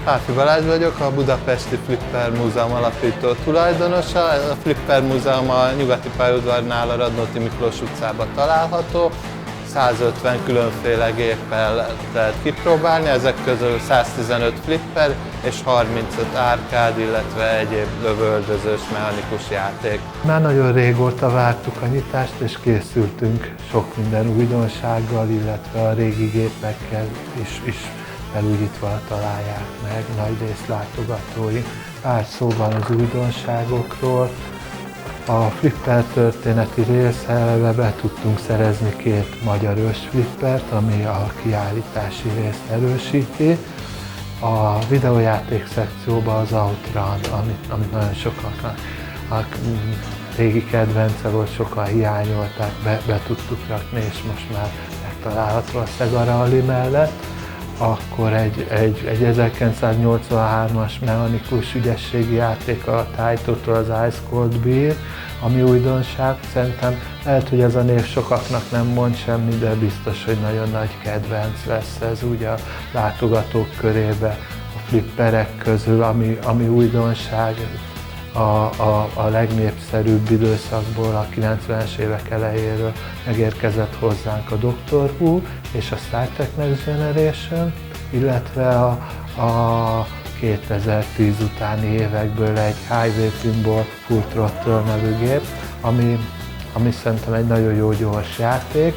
Páfi Balázs vagyok, a Budapesti Flipper Múzeum alapító tulajdonosa. A Flipper Múzeum a Nyugati pályaudvarnál a Radnóti Miklós utcában található. 150 különféle géppel lehet kipróbálni, ezek közül 115 flipper és 35 árkád, illetve egyéb lövöldözős mechanikus játék. Már nagyon régóta vártuk a nyitást, és készültünk sok minden újdonsággal, illetve a régi gépekkel is felújítva találják meg nagyrészt látogatói. Pár szóban az újdonságokról. A flipper történeti részhez be tudtunk szerezni 2 magyar ősflippert, ami a kiállítási részt erősíti. A videójáték szekcióban az Outrun, amit nagyon sokaknak régi kedvence volt, sokan hiányolták, be tudtuk rakni, és most már megtalálható a Sega Rally mellett. Akkor egy 1983-as mechanikus ügyességi játék a Taito-tól, az Ice Cold Beer, ami újdonság. Szerintem lehet, hogy ez a név sokaknak nem mond semmi, de biztos, hogy nagyon nagy kedvenc lesz ez úgy a látogatók körébe a flipperek közül, ami újdonság. A legnépszerűbb időszakból, a 90-es évek elejéről megérkezett hozzánk a Doctor Who és a Star Trek Next Generation, illetve a 2010 utáni évekből egy Highway Pinball Full Throttle nevű gép, ami szerintem egy nagyon jó gyors játék.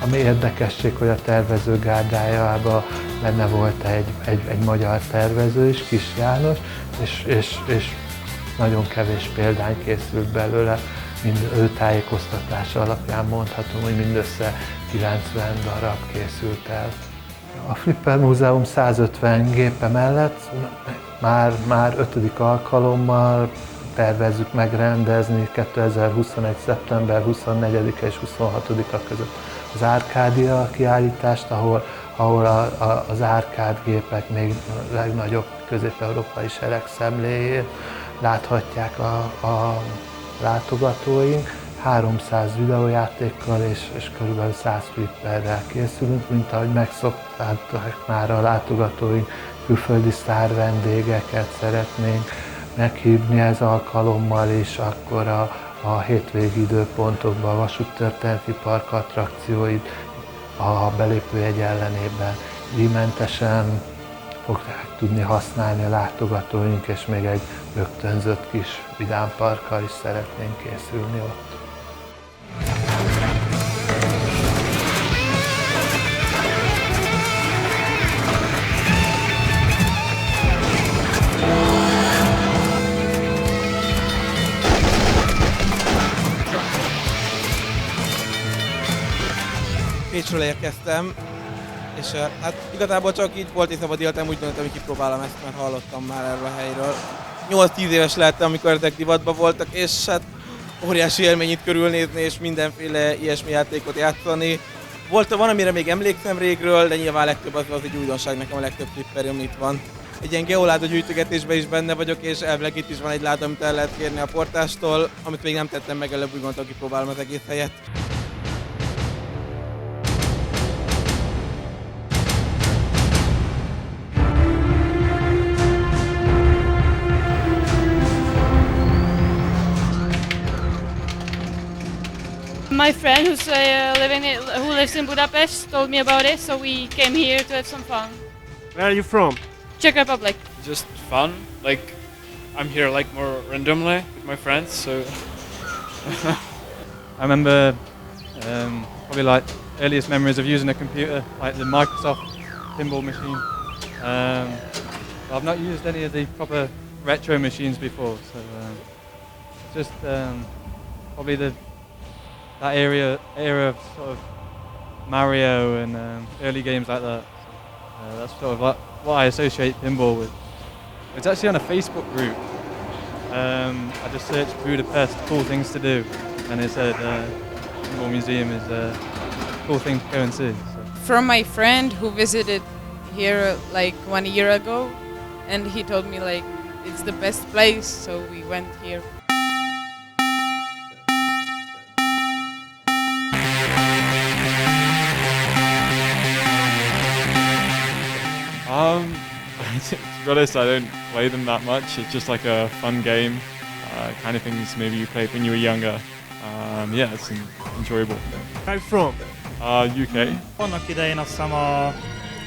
Ami érdekesség, hogy a tervező gárdájában benne volt egy magyar tervező is, Kis János, és nagyon kevés példány készült belőle, ő tájékoztatása alapján mondhatom, hogy mindössze 90 darab készült el. A Flipper Múzeum 150 gépe mellett már 5. alkalommal tervezzük megrendezni 2021. szeptember 24-e és 26-a között az Árkádia kiállítást, ahol az árkád gépek még legnagyobb közép-európai seregszemléjét láthatják a látogatóink. 300 videójátékkal és kb. 100 flipperrel készülünk, mint ahogy megszokták már a látogatóink, külföldi sztár vendégeket szeretnénk meghívni ez alkalommal is, akkor a hétvégi időpontokban a vasúttörténeti park attrakcióit a belépőjegy ellenében díjmentesen fogják tudni használni a látogatóink, és még egy rögtönzött kis vidámparkkal is szeretnénk készülni ott. Pécsről érkeztem, és hát igazából csak így volt egy szabad életem, úgy gondoltam, hogy kipróbálom ezt, mert hallottam már erről a helyről. 8-10 éves lehettem, amikor ezek divatban voltak, és hát óriási élmény itt körülnézni, és mindenféle ilyesmi játékot játszani. Van, amire még emlékszem régről, de nyilván legtöbb az egy újdonság nekem, a legtöbb flipper, ami itt van. Egy ilyen geoláda gyűjtögetésben is benne vagyok, és elvileg itt is van egy láda, amit el lehet kérni a portástól, amit még nem tettem meg, előbb úgy gondoltam, kipróbálom az egész helyet. My friend who lives in Budapest told me about it, so we came here to have some fun. Where are you from? Czech Republic. Just fun. Like, I'm here like more randomly with my friends, so. I remember probably like earliest memories of using a computer, like the Microsoft pinball machine. I've not used any of the proper retro machines before, so just probably that era of sort of Mario and early games like that. That's sort of what I associate pinball with. It's actually on a Facebook group. I just searched Budapest, cool things to do, and it said Pinball Museum is a cool thing to go and see. So. From my friend who visited here like 1 year ago, and he told me like it's the best place, so we went here. It's to be honest, I don't play them that much. It's just like a fun game, kind of things maybe you played when you were younger. Yeah, it's enjoyable. Where are you from? UK. Annak idején azt hiszem a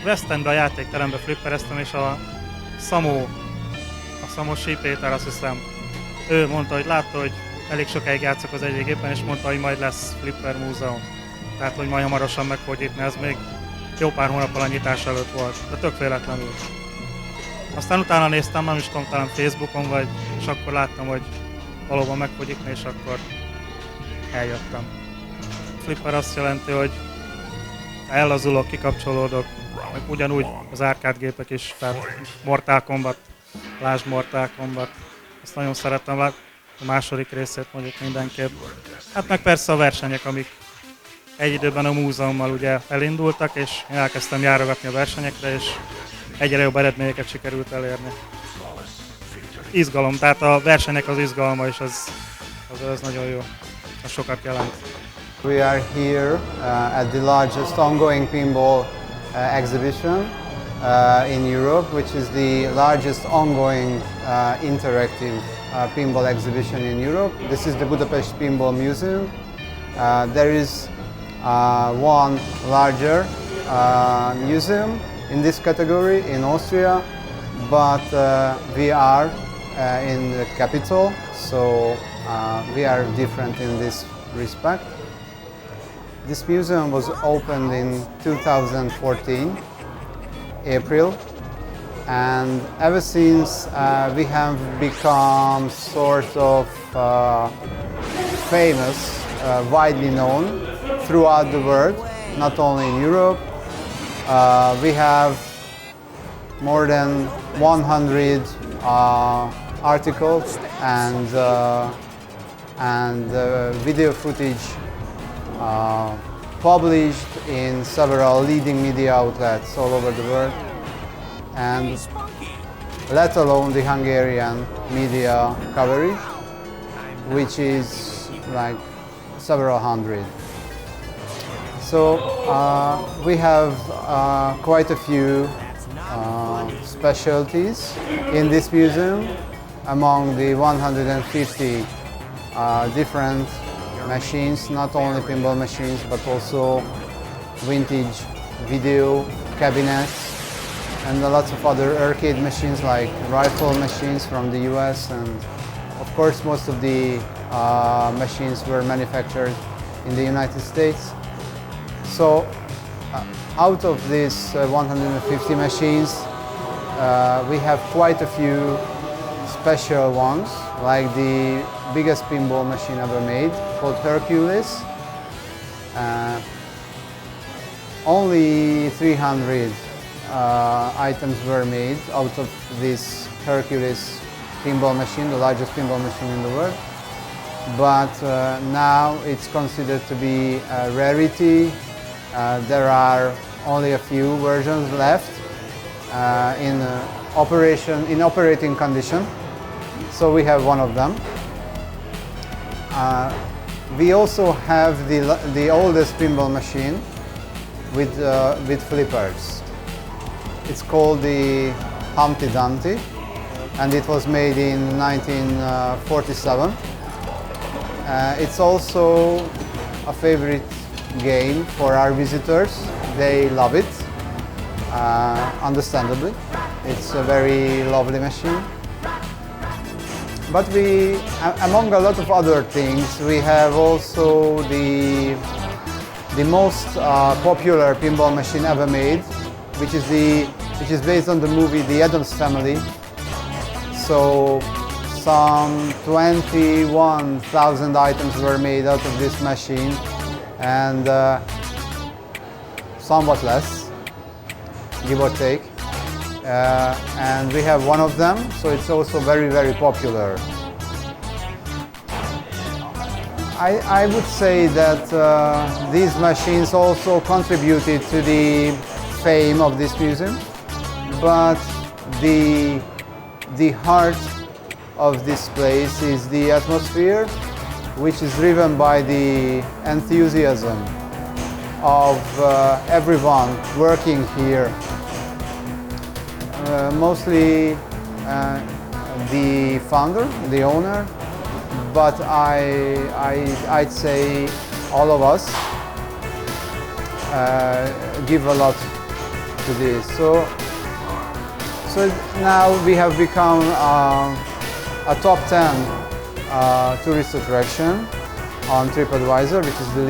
West Endbe a játékterembe flippereztem, és a Samosi Péter, azt hiszem, ő mondta, hogy látta, hogy elég sokáig játszok az egyik gépen, és mondta, hogy majd lesz Flipper Múzeum. Tehát, hogy majd hamarosan meg fog nyitni, ez még jó pár hónappal a nyitás előtt volt, de tök véletlenül. Aztán utána néztem, nem is tudom, talán Facebookon vagy, és akkor láttam, hogy valóban meg fog nyitni, és akkor eljöttem. Flipper azt jelenti, hogy ellazulok, kikapcsolódok, meg ugyanúgy az arcade-gépek is, tehát Mortal Kombat, lásd Mortal Kombat. Azt nagyon szeretem, a második részét mondjuk mindenképp. Hát meg persze a versenyek, amik egy időben a múzeummal ugye elindultak, és én elkezdtem járogatni a versenyekre, és egyre jobb eredményeket sikerült elérni. Izgalom, tehát a versenynek az izgalma is az nagyon jó, az sokat jelent. We are here at the largest ongoing pinball exhibition in Europe, which is the largest ongoing interactive pinball exhibition in Europe. This is the Budapest Pinball Museum. There is one larger museum in this category in Austria, but we are in the capital, so we are different in this respect. This museum was opened in 2014, April, and ever since we have become sort of famous, widely known throughout the world, not only in Europe. We have more than 100 articles and video footage published in several leading media outlets all over the world, and let alone the Hungarian media coverage, which is like several hundred. So we have quite a few specialties in this museum among the 150 different machines, not only pinball machines, but also vintage video cabinets and lots of other arcade machines like rifle machines from the US, and of course most of the machines were manufactured in the United States. So out of these 150 machines, we have quite a few special ones, like the biggest pinball machine ever made, called Hercules. Only 300 items were made out of this Hercules pinball machine, the largest pinball machine in the world. But now it's considered to be a rarity. There are only a few versions left in operating condition. So we have one of them. We also have the oldest pinball machine with flippers. It's called the Humpty Dumpty, and it was made in 1947. It's also a favorite game for our visitors. They love it, understandably. It's a very lovely machine. But we, among a lot of other things, we have also the most popular pinball machine ever made, which is based on the movie The Addams Family. So some 21,000 items were made out of this machine, and somewhat less, give or take. And we have one of them, so it's also very, very popular. I would say that these machines also contributed to the fame of this museum, but the heart of this place is the atmosphere, which is driven by the enthusiasm of everyone working here. mostly the founder, the owner, but I'd say all of us give a lot to this. So now we have become a top 10 tourist attraction on TripAdvisor, which is the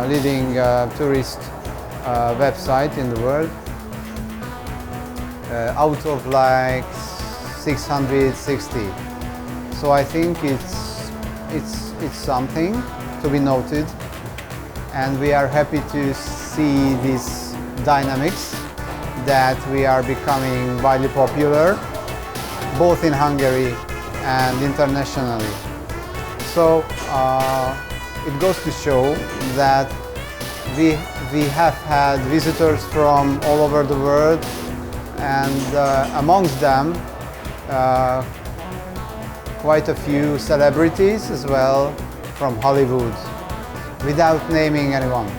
leading tourist website in the world. Out of like 660. So I think it's something to be noted, and we are happy to see these dynamics that we are becoming widely popular both in Hungary and internationally. So it goes to show that we have had visitors from all over the world, and amongst them quite a few celebrities as well from Hollywood, without naming anyone.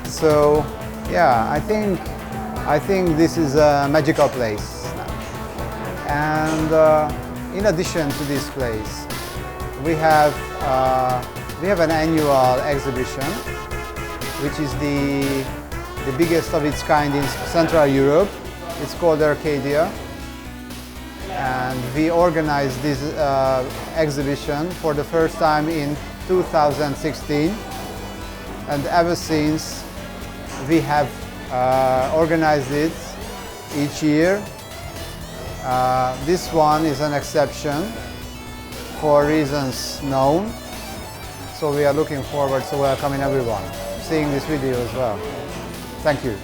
So yeah, I think this is a magical place. And in addition to this place, we have an annual exhibition, which is the biggest of its kind in Central Europe. It's called Arcadia, and we organized this exhibition for the first time in 2016, and ever since we have organized it each year. This one is an exception for reasons known, so we are looking forward to welcoming everyone, seeing this video as well. Thank you.